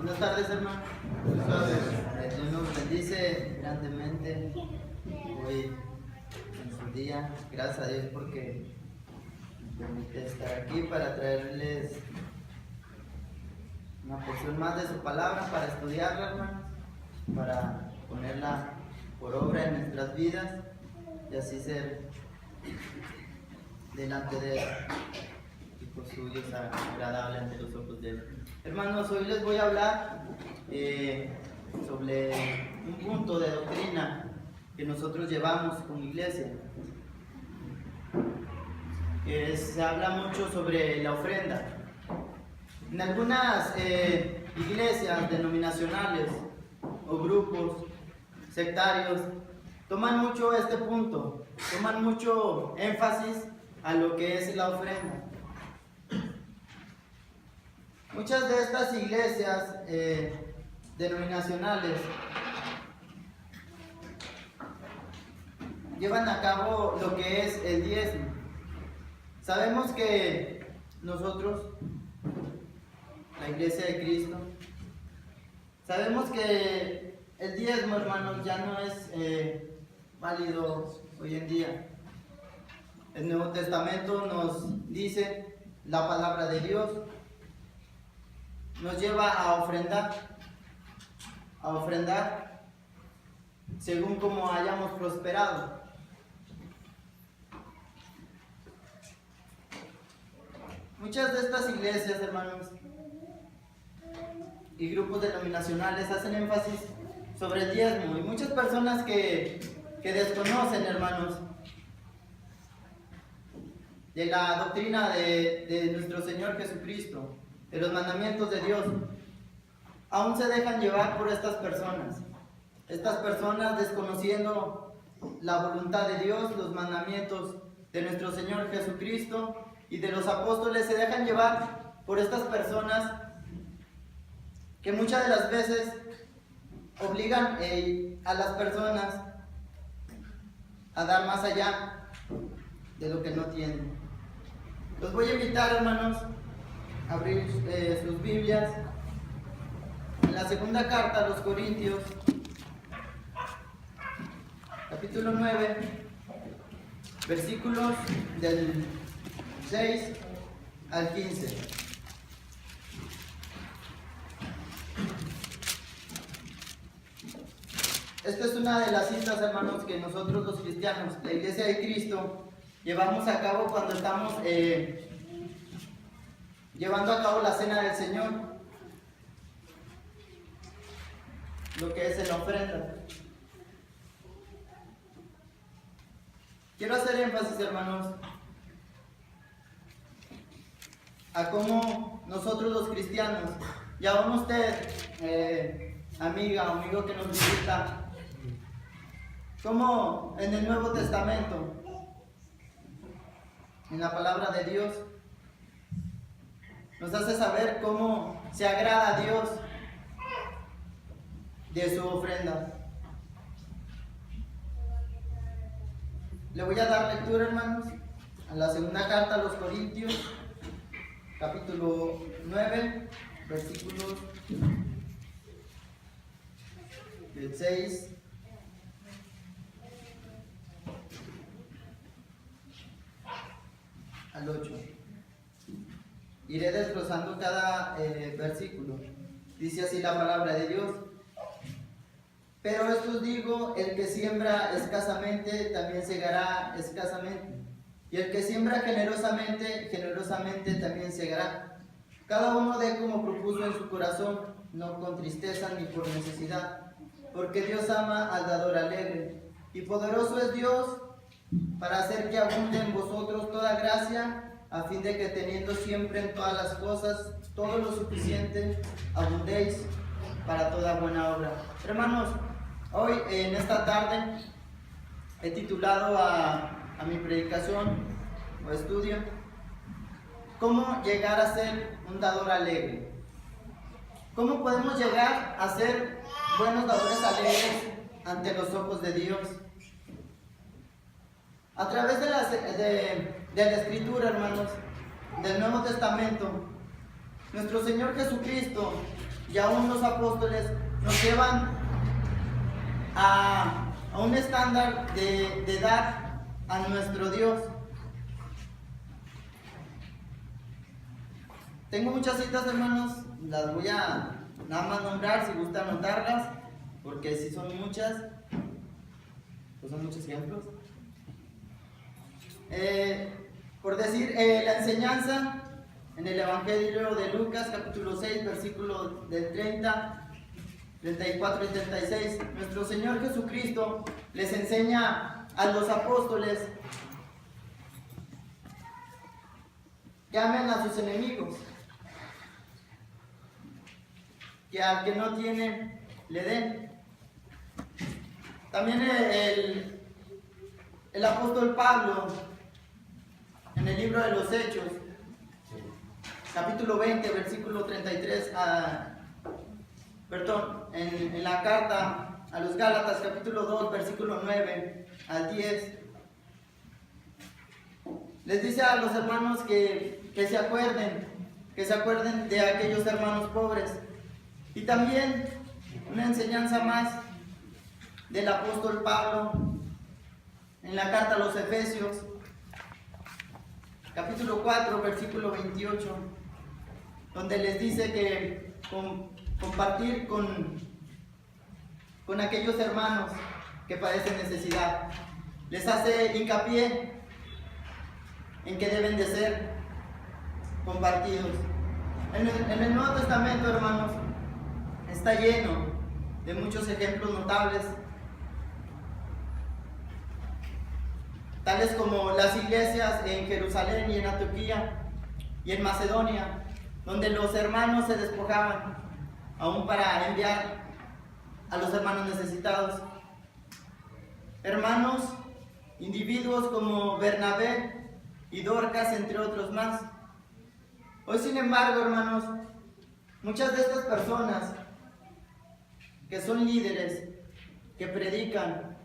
Buenas tardes, hermano. Buenas tardes. Dios nos bendice grandemente hoy en su día. Gracias a Dios porque me permite estar aquí para traerles una porción más de su palabra, para estudiarla, hermanos, para ponerla por obra en nuestras vidas y así ser delante de Él y por suyo agradable ante los ojos de Él. Hermanos, hoy les voy a hablar sobre un punto de doctrina que nosotros llevamos como iglesia. Se habla mucho sobre la ofrenda. En algunas iglesias denominacionales o grupos sectarios toman mucho este punto, toman mucho énfasis a lo que es la ofrenda. Muchas de estas iglesias denominacionales llevan a cabo lo que es el diezmo. Sabemos que nosotros, la iglesia de Cristo, sabemos que el diezmo, hermanos, ya no es válido hoy en día. El Nuevo Testamento nos dice, la palabra de Dios nos lleva a ofrendar según como hayamos prosperado. Muchas de estas iglesias, hermanos, y grupos denominacionales hacen énfasis sobre el diezmo, y muchas personas que desconocen, hermanos, de la doctrina de nuestro Señor Jesucristo, de los mandamientos de Dios, aún se dejan llevar por estas personas desconociendo la voluntad de Dios, los mandamientos de nuestro Señor Jesucristo y de los apóstoles. Se dejan llevar por estas personas que muchas de las veces obligan a las personas a dar más allá de lo que no tienen. Los voy a invitar, hermanos, a abrir sus Biblias en la segunda carta a los Corintios, capítulo 9, versículos del 6 al 15. Esta es una de las citas, hermanos, que nosotros los cristianos, la Iglesia de Cristo, llevamos a cabo cuando estamos llevando a cabo la cena del Señor, lo que es en la ofrenda. Quiero hacer énfasis, hermanos, a cómo nosotros los cristianos, y aún usted, amiga o amigo que nos visita, como en el Nuevo Testamento, en la palabra de Dios, nos hace saber cómo se agrada a Dios de su ofrenda. Le voy a dar lectura, hermanos, a la segunda carta a los Corintios, capítulo 9, versículos del 6 al 8. Iré desglosando cada versículo. Dice así la palabra de Dios: pero esto os digo, el que siembra escasamente, también segará escasamente. Y el que siembra generosamente, generosamente también segará. Cada uno dé como propuso en su corazón, no con tristeza ni por necesidad, porque Dios ama al dador alegre. Y poderoso es Dios para hacer que abunde en vosotros toda gracia, a fin de que teniendo siempre en todas las cosas todo lo suficiente, abundéis para toda buena obra. Hermanos, hoy en esta tarde he titulado a mi predicación o estudio, ¿cómo llegar a ser un dador alegre? ¿Cómo podemos llegar a ser buenos dadores alegres ante los ojos de Dios? A través de la Escritura, hermanos, del Nuevo Testamento, nuestro Señor Jesucristo y aún los apóstoles nos llevan a un estándar de dar a nuestro Dios. Tengo muchas citas, hermanos, las voy a nada más nombrar si gustan anotarlas, porque si son muchas, pues son muchos ejemplos. Por decir, la enseñanza en el Evangelio de Lucas, capítulo 6, versículo del 30, 34 y 36, nuestro Señor Jesucristo les enseña a los apóstoles que amen a sus enemigos, que al que no tiene le den. También el apóstol Pablo, en el libro de los Hechos, capítulo 20, versículo 33, en la carta a los Gálatas, capítulo 2, versículo 9 al 10, les dice a los hermanos que se acuerden de aquellos hermanos pobres. Y también una enseñanza más del apóstol Pablo en la carta a los Efesios, capítulo 4, versículo 28, donde les dice que compartir con aquellos hermanos que padecen necesidad. Les hace hincapié en que deben de ser compartidos. En el Nuevo Testamento, hermanos, está lleno de muchos ejemplos notables, tales como las iglesias en Jerusalén y en Antioquía y en Macedonia, donde los hermanos se despojaban aún para enviar a los hermanos necesitados. Hermanos, individuos como Bernabé y Dorcas, entre otros más. Hoy, sin embargo, hermanos, muchas de estas personas que son líderes, que predican,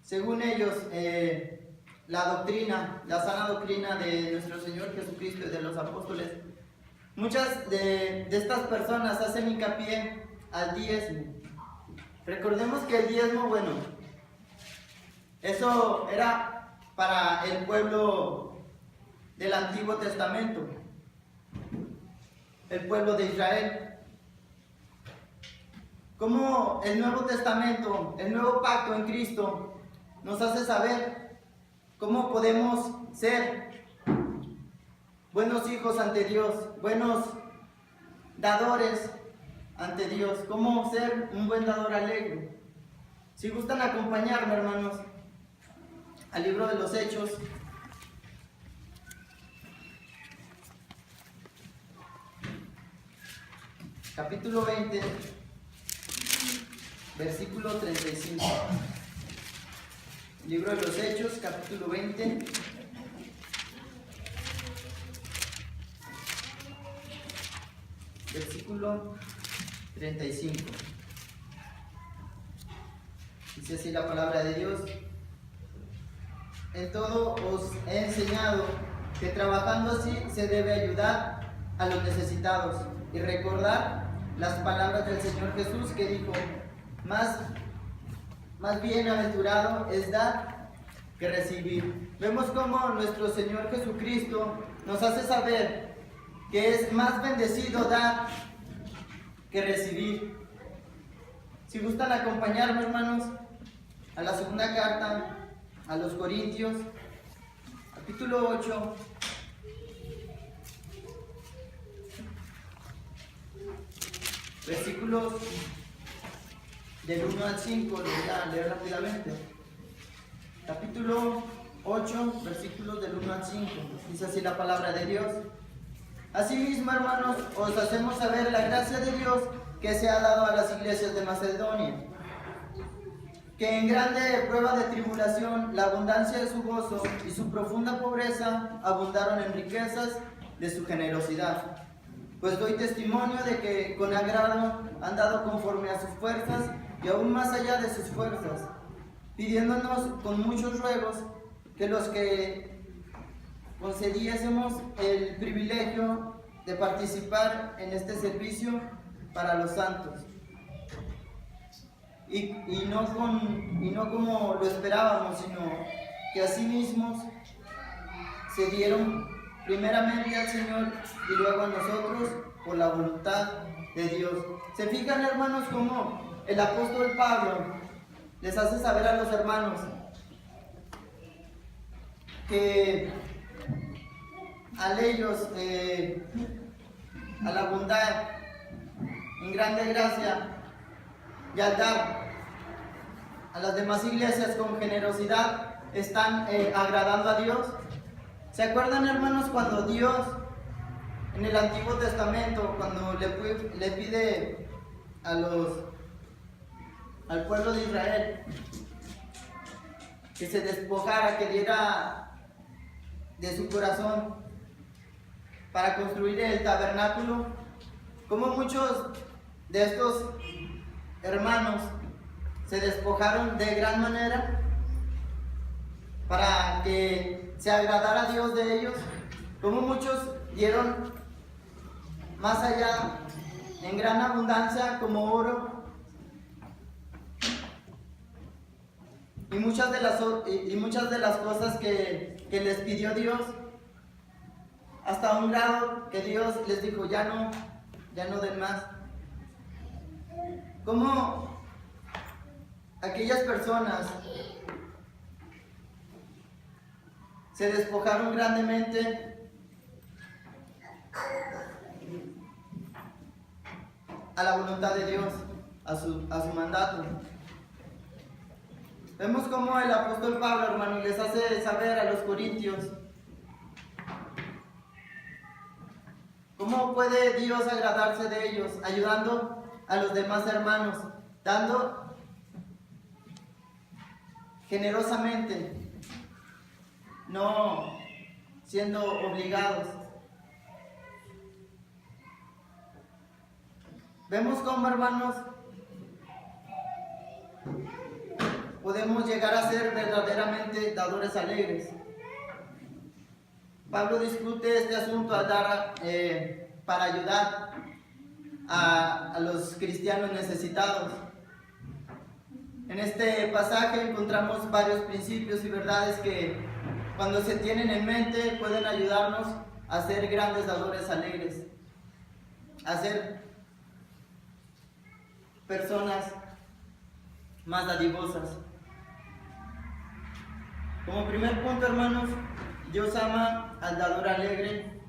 según ellos, la doctrina, la sana doctrina de nuestro Señor Jesucristo y de los apóstoles, muchas de estas personas hacen hincapié al diezmo. Recordemos que el diezmo, bueno, eso era para el pueblo del Antiguo Testamento, el pueblo de Israel. Como el Nuevo Testamento, el nuevo pacto en Cristo, nos hace saber cómo podemos ser buenos hijos ante Dios, buenos dadores ante Dios, cómo ser un buen dador alegre. Si gustan acompañarme, hermanos, al libro de los Hechos, capítulo 20, versículo 35. Libro de los Hechos, capítulo 20, versículo 35. Dice así la palabra de Dios: en todo os he enseñado que trabajando así se debe ayudar a los necesitados y recordar las palabras del Señor Jesús, que dijo: más bienaventurado es dar que recibir. Vemos cómo nuestro Señor Jesucristo nos hace saber que es más bendecido dar que recibir. Si gustan acompañarme, hermanos, a la segunda carta a los Corintios, capítulo 8, versículos del 1 al 5, lo voy a leer rápidamente. Capítulo 8, versículos del 1 al 5, dice así la palabra de Dios: asimismo, hermanos, os hacemos saber la gracia de Dios que se ha dado a las iglesias de Macedonia, que en grande prueba de tribulación, la abundancia de su gozo y su profunda pobreza abundaron en riquezas de su generosidad. Pues doy testimonio de que con agrado han dado conforme a sus fuerzas y aún más allá de sus fuerzas, pidiéndonos con muchos ruegos que los que concediésemos el privilegio de participar en este servicio para los santos. Y no como lo esperábamos, sino que así mismos se dieron primeramente al Señor y luego a nosotros por la voluntad de Dios. ¿Se fijan, hermanos, cómo el apóstol Pablo les hace saber a los hermanos que al ellos, a la bondad, en grande gracia y al dar a las demás iglesias con generosidad, están agradando a Dios? ¿Se acuerdan, hermanos, cuando Dios en el Antiguo Testamento, cuando le pide al pueblo de Israel que se despojara, que diera de su corazón para construir el tabernáculo? Como muchos de estos hermanos se despojaron de gran manera para que se agradara a Dios de ellos, como muchos dieron más allá en gran abundancia como oro y muchas de las cosas que les pidió Dios, hasta un grado que Dios les dijo ya no den más. Como aquellas personas se despojaron grandemente a la voluntad de Dios, a su mandato. Vemos cómo el apóstol Pablo, hermanos, les hace saber a los corintios cómo puede Dios agradarse de ellos, ayudando a los demás hermanos, dando generosamente, no siendo obligados. Vemos cómo, hermanos, podemos llegar a ser verdaderamente dadores alegres. Pablo discute este asunto al dar para ayudar a los cristianos necesitados. En este pasaje encontramos varios principios y verdades que, cuando se tienen en mente, pueden ayudarnos a ser grandes dadores alegres, a ser personas más dadivosas. Como primer punto, hermanos, Dios ama al dador alegre,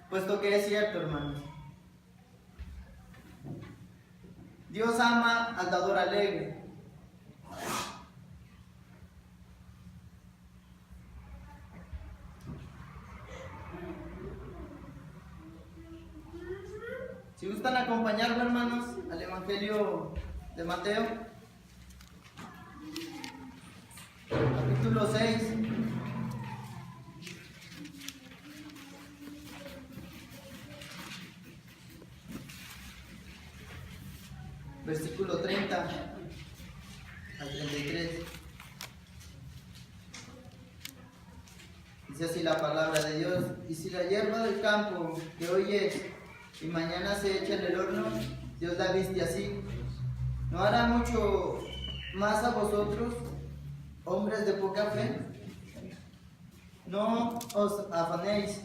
puesto que es cierto, hermanos. Dios ama al dador alegre. Si gustan acompañarme, hermanos, al Evangelio de Mateo, capítulo 6. Versículo 30 al 33. Dice así la palabra de Dios: y si la hierba del campo que hoy es y mañana se echa en el horno, Dios la viste así, ¿no hará mucho más a vosotros, hombres de poca fe? No os afanéis,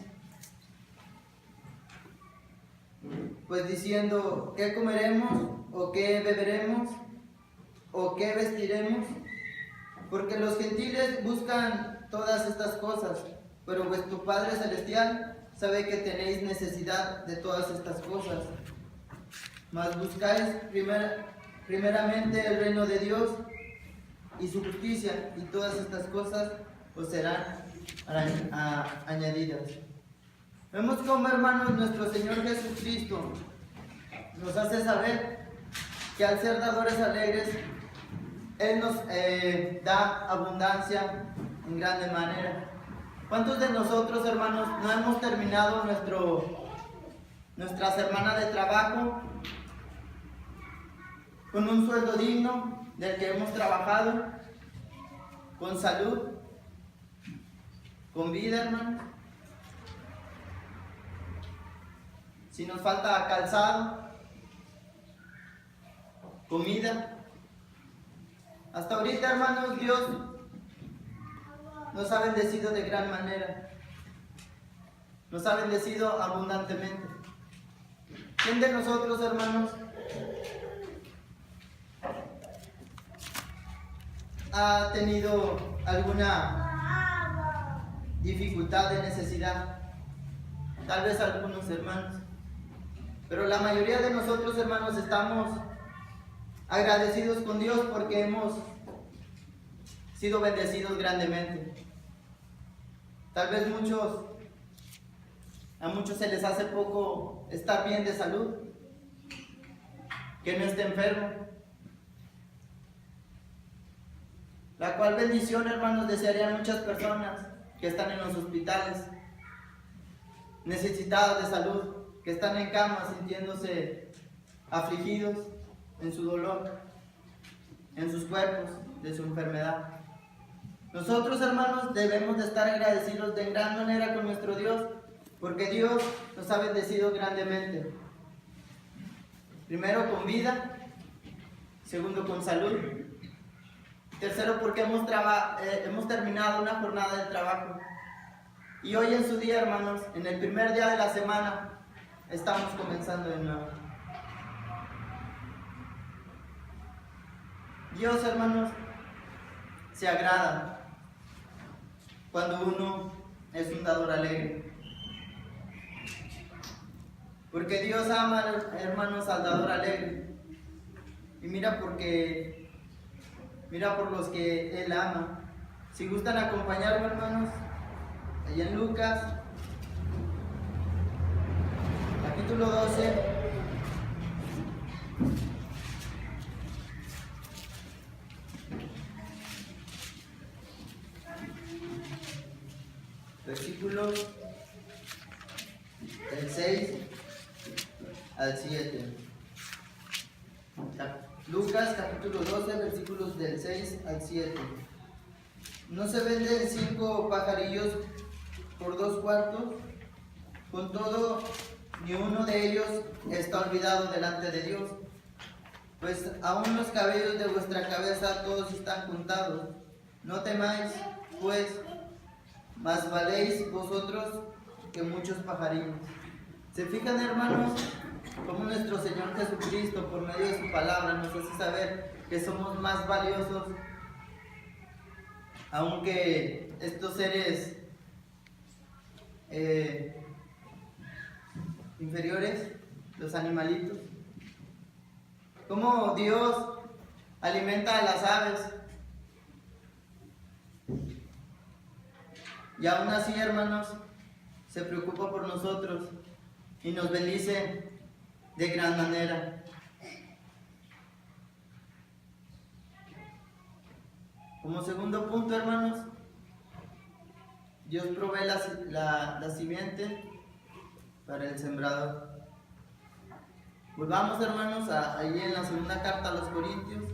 pues diciendo, ¿qué comeremos? ¿O qué beberemos? ¿O qué vestiremos? Porque los gentiles buscan todas estas cosas, pero vuestro Padre Celestial sabe que tenéis necesidad de todas estas cosas. Mas buscáis primeramente el reino de Dios y su justicia, y todas estas cosas os serán añadidas. Vemos cómo, hermanos, nuestro Señor Jesucristo nos hace saber que al ser dadores alegres, Él nos da abundancia en grande manera. ¿Cuántos de nosotros, hermanos, no hemos terminado nuestra semana de trabajo con un sueldo digno del que hemos trabajado, con salud, con vida, hermanos. Si nos falta calzado, comida. Hasta ahorita, hermanos, Dios nos ha bendecido de gran manera. Nos ha bendecido abundantemente. ¿Quién de nosotros, hermanos, ha tenido alguna dificultad de necesidad? Tal vez algunos hermanos. Pero la mayoría de nosotros, hermanos, estamos agradecidos con Dios porque hemos sido bendecidos grandemente. Tal vez a muchos se les hace poco estar bien de salud, que no esté enfermo. La cual bendición, hermanos, desearían muchas personas que están en los hospitales, necesitadas de salud, que están en cama sintiéndose afligidos en su dolor, en sus cuerpos, de su enfermedad. Nosotros, hermanos, debemos de estar agradecidos de gran manera con nuestro Dios, porque Dios nos ha bendecido grandemente. Primero con vida, segundo con salud, tercero porque hemos terminado una jornada de trabajo. Y hoy en su día, hermanos, en el primer día de la semana, estamos comenzando de nuevo. Dios, hermanos, se agrada cuando uno es un dador alegre. Porque Dios ama, hermanos, al dador alegre. Y mira por los que Él ama. Si gustan acompañarme, hermanos, allá en Lucas, capítulo 12. Versículos del 6 al 7. Lucas capítulo 12, versículos del 6 al 7. ¿No se venden 5 pajarillos por 2 cuartos? Con todo, ni uno de ellos está olvidado delante de Dios. Pues aún los cabellos de vuestra cabeza todos están contados. No temáis, pues, más valéis vosotros que muchos pajarillos. ¿Se fijan, hermanos, cómo nuestro Señor Jesucristo, por medio de su palabra, nos hace saber que somos más valiosos, aunque estos seres inferiores, los animalitos? Cómo Dios alimenta a las aves, y aún así, hermanos, se preocupa por nosotros y nos bendice de gran manera. Como segundo punto, hermanos, Dios provee la simiente para el sembrador. Volvamos, hermanos, ahí en la segunda carta a los Corintios.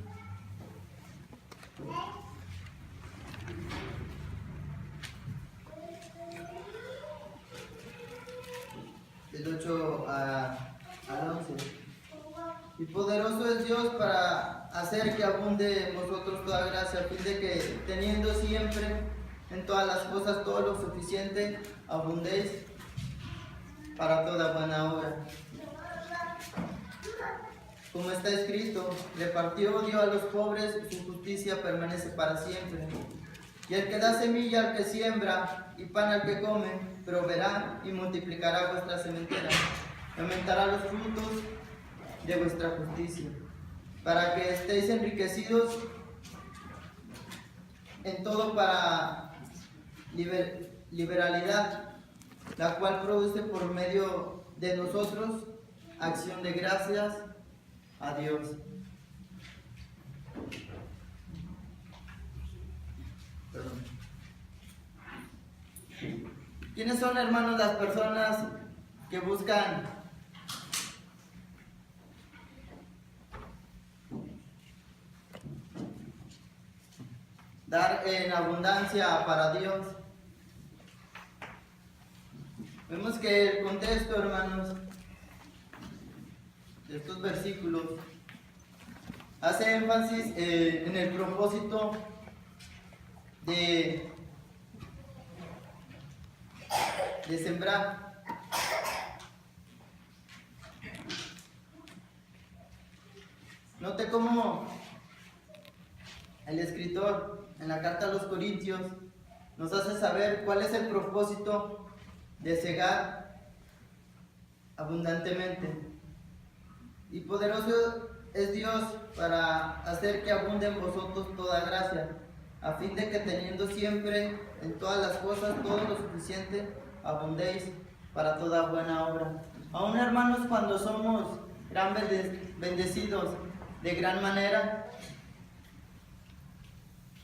Del 8 al 11. Y poderoso es Dios para hacer que abunde en vosotros toda gracia, a fin de que, teniendo siempre en todas las cosas todo lo suficiente, abundéis para toda buena obra. Como está escrito, repartió, dio a los pobres, su justicia permanece para siempre. Y el que da semilla al que siembra y pan al que come, proveerá y multiplicará vuestra sementera, y aumentará los frutos de vuestra justicia, para que estéis enriquecidos en todo para liberalidad, la cual produce por medio de nosotros acción de gracias a Dios. Perdón. ¿Quiénes son, hermanos, las personas que buscan dar en abundancia para Dios? Vemos que el contexto, hermanos, de estos versículos hace énfasis en el propósito de sembrar. Note cómo el escritor en la carta a los Corintios nos hace saber cuál es el propósito de cegar abundantemente. Y poderoso es Dios para hacer que abunde en vosotros toda gracia, a fin de que teniendo siempre en todas las cosas todo lo suficiente, abundéis para toda buena obra. Aún, hermanos, cuando somos gran bendecidos de gran manera,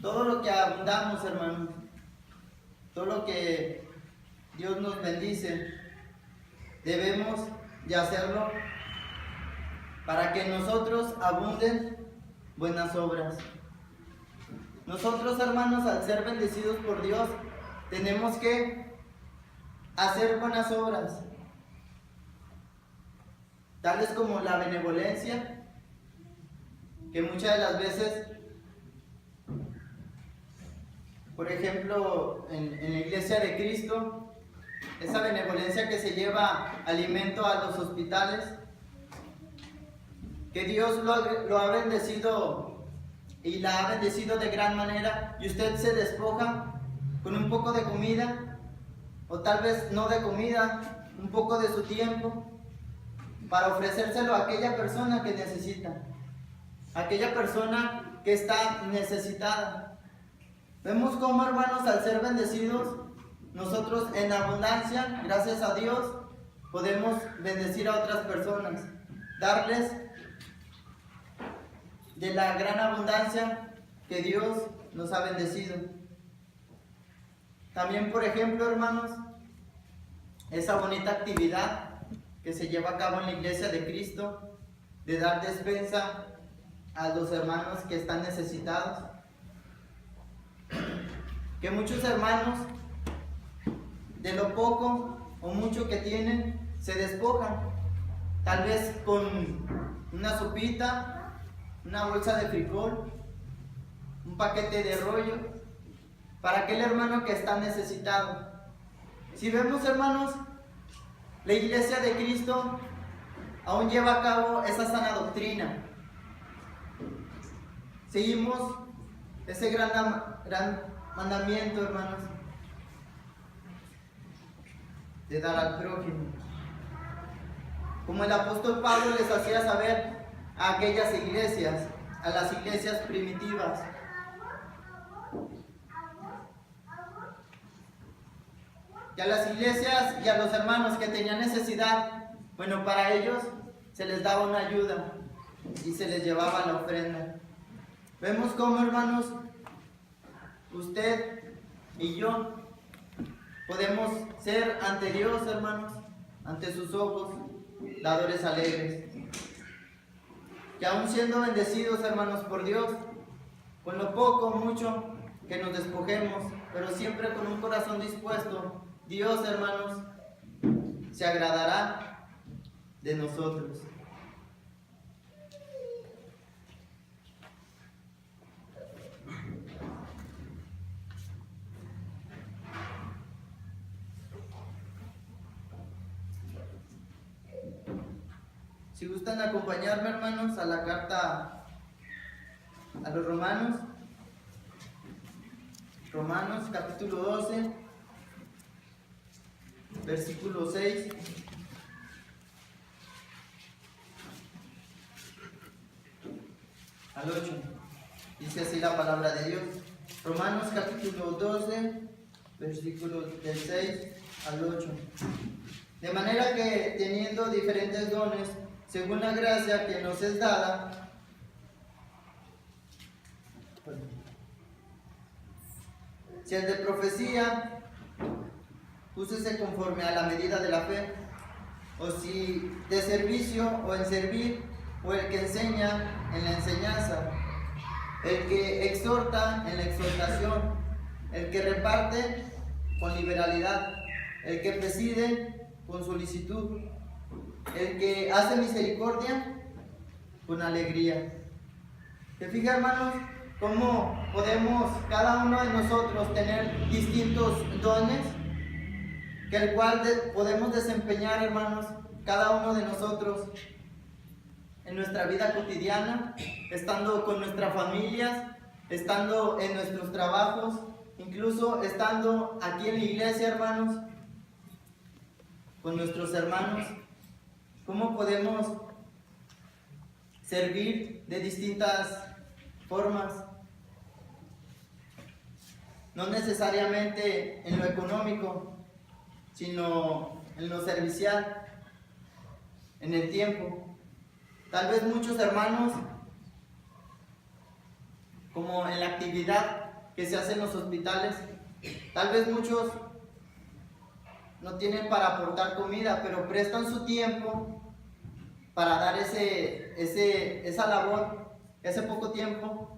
todo lo que abundamos, hermanos, todo lo que Dios nos bendice, debemos de hacerlo para que nosotros abunden buenas obras. Nosotros, hermanos, al ser bendecidos por Dios, tenemos que hacer buenas obras, tales como la benevolencia, que muchas de las veces, por ejemplo, en la iglesia de Cristo, esa benevolencia que se lleva alimento a los hospitales, que Dios lo ha bendecido y la ha bendecido de gran manera, y usted se despoja con un poco de comida, o tal vez no de comida, un poco de su tiempo, para ofrecérselo a aquella persona que necesita, aquella persona que está necesitada. Vemos cómo, hermanos, al ser bendecidos, nosotros en abundancia, gracias a Dios, podemos bendecir a otras personas, darles de la gran abundancia que Dios nos ha bendecido. También, por ejemplo, hermanos, esa bonita actividad que se lleva a cabo en la iglesia de Cristo, de dar despensa a los hermanos que están necesitados. Que muchos hermanos, de lo poco o mucho que tienen, se despojan, tal vez con una sopita, una bolsa de frijol, un paquete de rollo, para aquel hermano que está necesitado. Si vemos, hermanos, la iglesia de Cristo aún lleva a cabo esa sana doctrina. Seguimos ese gran mandamiento, hermanos, de dar al prójimo. Como el apóstol Pablo les hacía saber a aquellas iglesias, a las iglesias primitivas. Y a las iglesias y a los hermanos que tenían necesidad, bueno, para ellos se les daba una ayuda y se les llevaba la ofrenda. Vemos cómo, hermanos, usted y yo podemos ser ante Dios, hermanos, ante sus ojos, dadores alegres. Que aún siendo bendecidos, hermanos, por Dios, con lo poco o mucho que nos despojemos, pero siempre con un corazón dispuesto, Dios, hermanos, se agradará de nosotros. Si gustan acompañarme, hermanos, a la carta a los Romanos, Romanos capítulo 12, versículo 6 al 8. Dice así la palabra de Dios. Romanos capítulo 12, versículos del 6 al 8. De manera que, teniendo diferentes dones, según la gracia que nos es dada, si el de profecía, úsese conforme a la medida de la fe, o si de servicio o en servir, o el que enseña en la enseñanza, el que exhorta en la exhortación, el que reparte con liberalidad, el que preside con solicitud, el que hace misericordia con alegría. ¿Te fijas, hermanos, cómo podemos cada uno de nosotros tener distintos dones, que el cual podemos desempeñar, hermanos, cada uno de nosotros en nuestra vida cotidiana, estando con nuestras familias, estando en nuestros trabajos, incluso estando aquí en la iglesia, hermanos, con nuestros hermanos? ¿Cómo podemos servir de distintas formas? No necesariamente en lo económico, sino en lo servicial, en el tiempo. Tal vez muchos hermanos, como en la actividad que se hace en los hospitales, tal vez muchos no tienen para aportar comida, pero prestan su tiempo para dar esa labor, ese poco tiempo,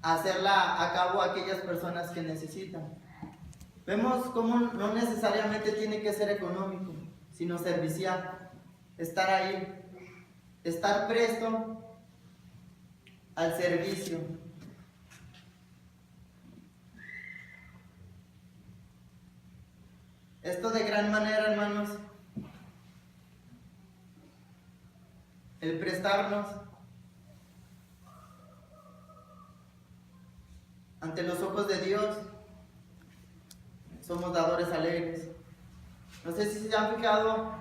a hacerla a cabo a aquellas personas que necesitan. Vemos cómo no necesariamente tiene que ser económico, sino servicial. Estar ahí, estar presto al servicio. Esto de gran manera, hermanos, el prestarnos ante los ojos de Dios, somos dadores alegres. No sé si se han fijado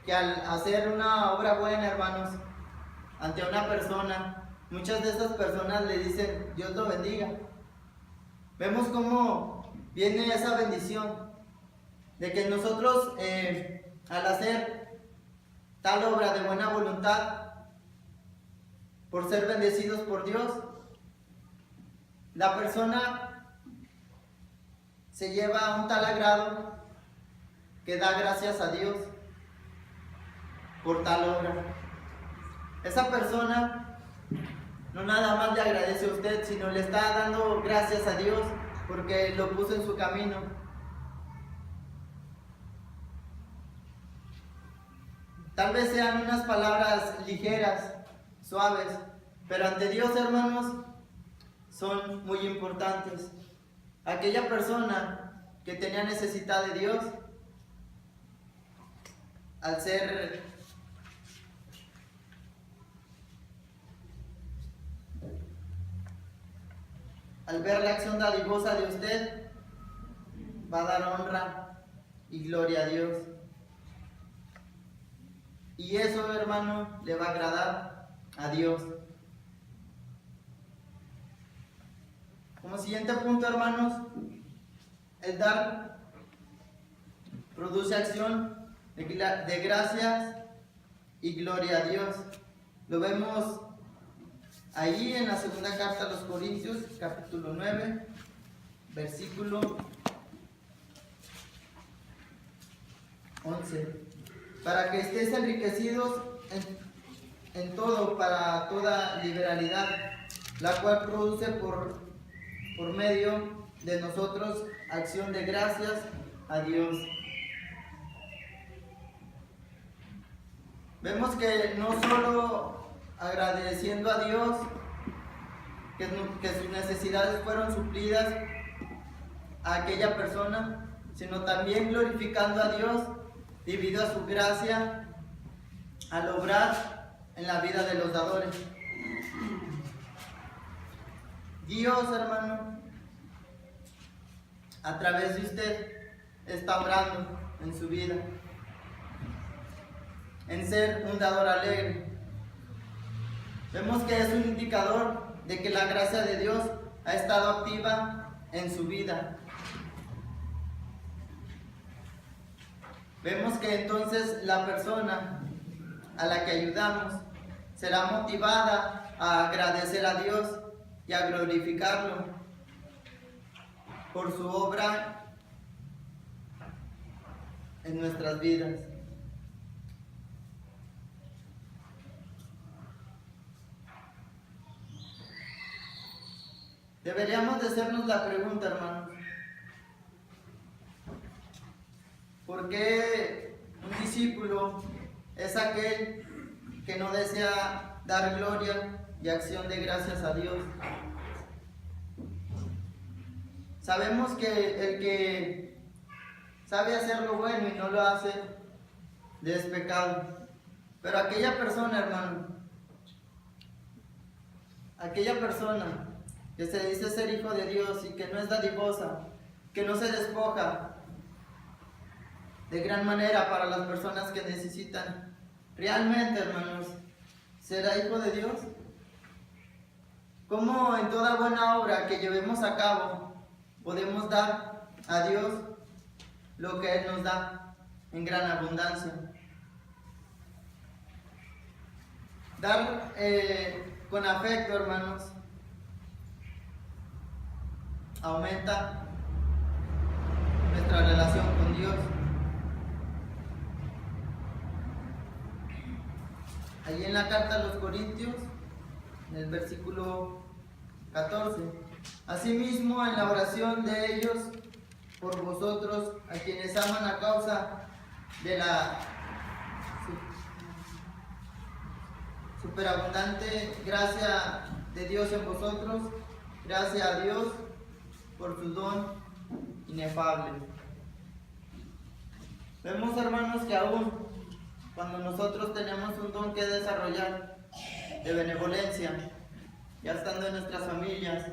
que al hacer una obra buena, hermanos, ante una persona, muchas de esas personas le dicen, Dios lo bendiga. Vemos cómo viene esa bendición de que nosotros, al hacer tal obra de buena voluntad, por ser bendecidos por Dios, la persona se lleva a un tal agrado que da gracias a Dios por tal obra. Esa persona no nada más le agradece a usted, sino le está dando gracias a Dios porque lo puso en su camino. Tal vez sean unas palabras ligeras, suaves, pero ante Dios, hermanos, son muy importantes. Aquella persona que tenía necesidad de Dios, al ver la acción dadivosa de usted, va a dar honra y gloria a Dios. Y eso, hermano, le va a agradar a Dios. Como siguiente punto, hermanos, el dar produce acción de gracias y gloria a Dios. Lo vemos ahí en la segunda carta a los Corintios, capítulo 9, versículo 11. Para que estéis enriquecidos en todo, para toda liberalidad, la cual produce por medio de nosotros acción de gracias a Dios. Vemos que no solo agradeciendo a Dios que sus necesidades fueron suplidas a aquella persona, sino también glorificando a Dios debido a su gracia al obrar en la vida de los dadores. Dios, hermano, a través de usted está obrando en su vida, en ser un dador alegre. Vemos que es un indicador de que la gracia de Dios ha estado activa en su vida. Vemos que entonces la persona a la que ayudamos será motivada a agradecer a Dios y a glorificarlo por su obra en nuestras vidas. Deberíamos de hacernos la pregunta, hermanos: Porque un discípulo es aquel que no desea dar gloria y acción de gracias a Dios. Sabemos que el que sabe hacer lo bueno y no lo hace, es pecado. Pero aquella persona, hermano, aquella persona que se dice ser hijo de Dios y que no es dadivosa, que no se despoja de gran manera para las personas que necesitan, realmente, hermanos, ¿será hijo de Dios? ¿Cómo en toda buena obra que llevemos a cabo podemos dar a Dios lo que Él nos da en gran abundancia? Dar con afecto, hermanos, aumenta nuestra relación con Dios. Allí en la carta a los Corintios, en el versículo 14, asimismo en la oración de ellos por vosotros, a quienes aman a causa de la superabundante gracia de Dios en vosotros, gracias a Dios por su don inefable. Vemos, hermanos, que aún cuando nosotros tenemos un don que desarrollar de benevolencia, ya estando en nuestras familias,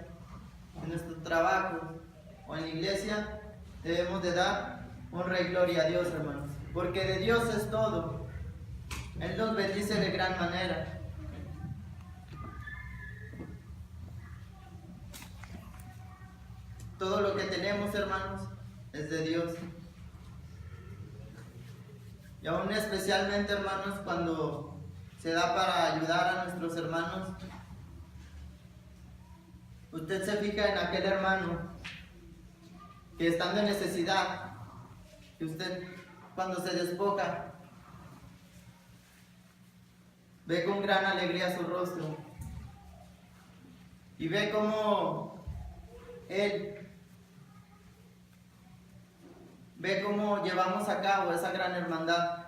en nuestro trabajo o en la iglesia, debemos de dar honra y gloria a Dios, hermanos, porque de Dios es todo. Él nos bendice de gran manera. Todo lo que tenemos, hermanos, es de Dios. Y aún especialmente, hermanos, cuando se da para ayudar a nuestros hermanos, usted se fija en aquel hermano que estando en necesidad, que usted cuando se despoja, ve con gran alegría su rostro y ve cómo él ve cómo llevamos a cabo esa gran hermandad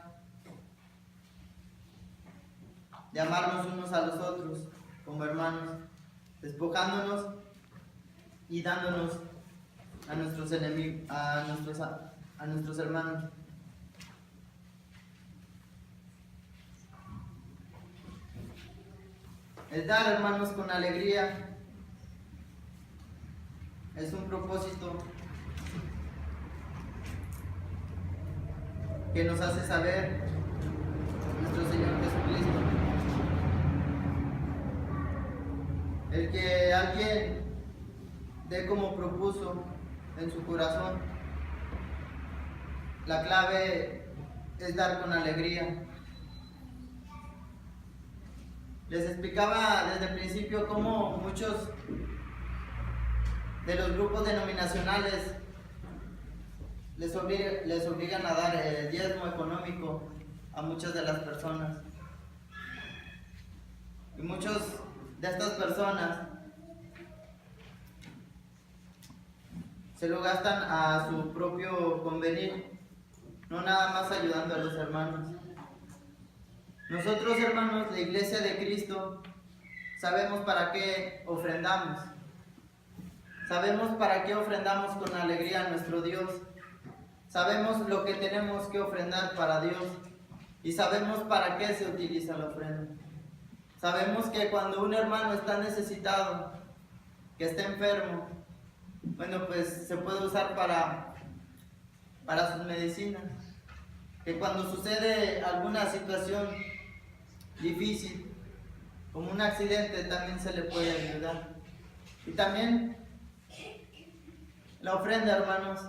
de amarnos unos a los otros como hermanos, despojándonos y dándonos a nuestros enemigos, a nuestros hermanos. El dar, hermanos, con alegría es un propósito que nos hace saber nuestro Señor Jesucristo. El que alguien dé como propuso en su corazón, la clave es dar con alegría. Les explicaba desde el principio cómo muchos de los grupos denominacionales les obligan a dar el diezmo económico a muchas de las personas. Y muchos de estas personas se lo gastan a su propio convenir, no nada más ayudando a los hermanos. Nosotros, hermanos, la Iglesia de Cristo, sabemos para qué ofrendamos. Sabemos para qué ofrendamos con alegría a nuestro Dios. Sabemos lo que tenemos que ofrendar para Dios y sabemos para qué se utiliza la ofrenda. Sabemos que cuando un hermano está necesitado, que está enfermo, bueno, pues se puede usar para sus medicinas. Que cuando sucede alguna situación difícil, como un accidente, también se le puede ayudar. Y también la ofrenda, hermanos,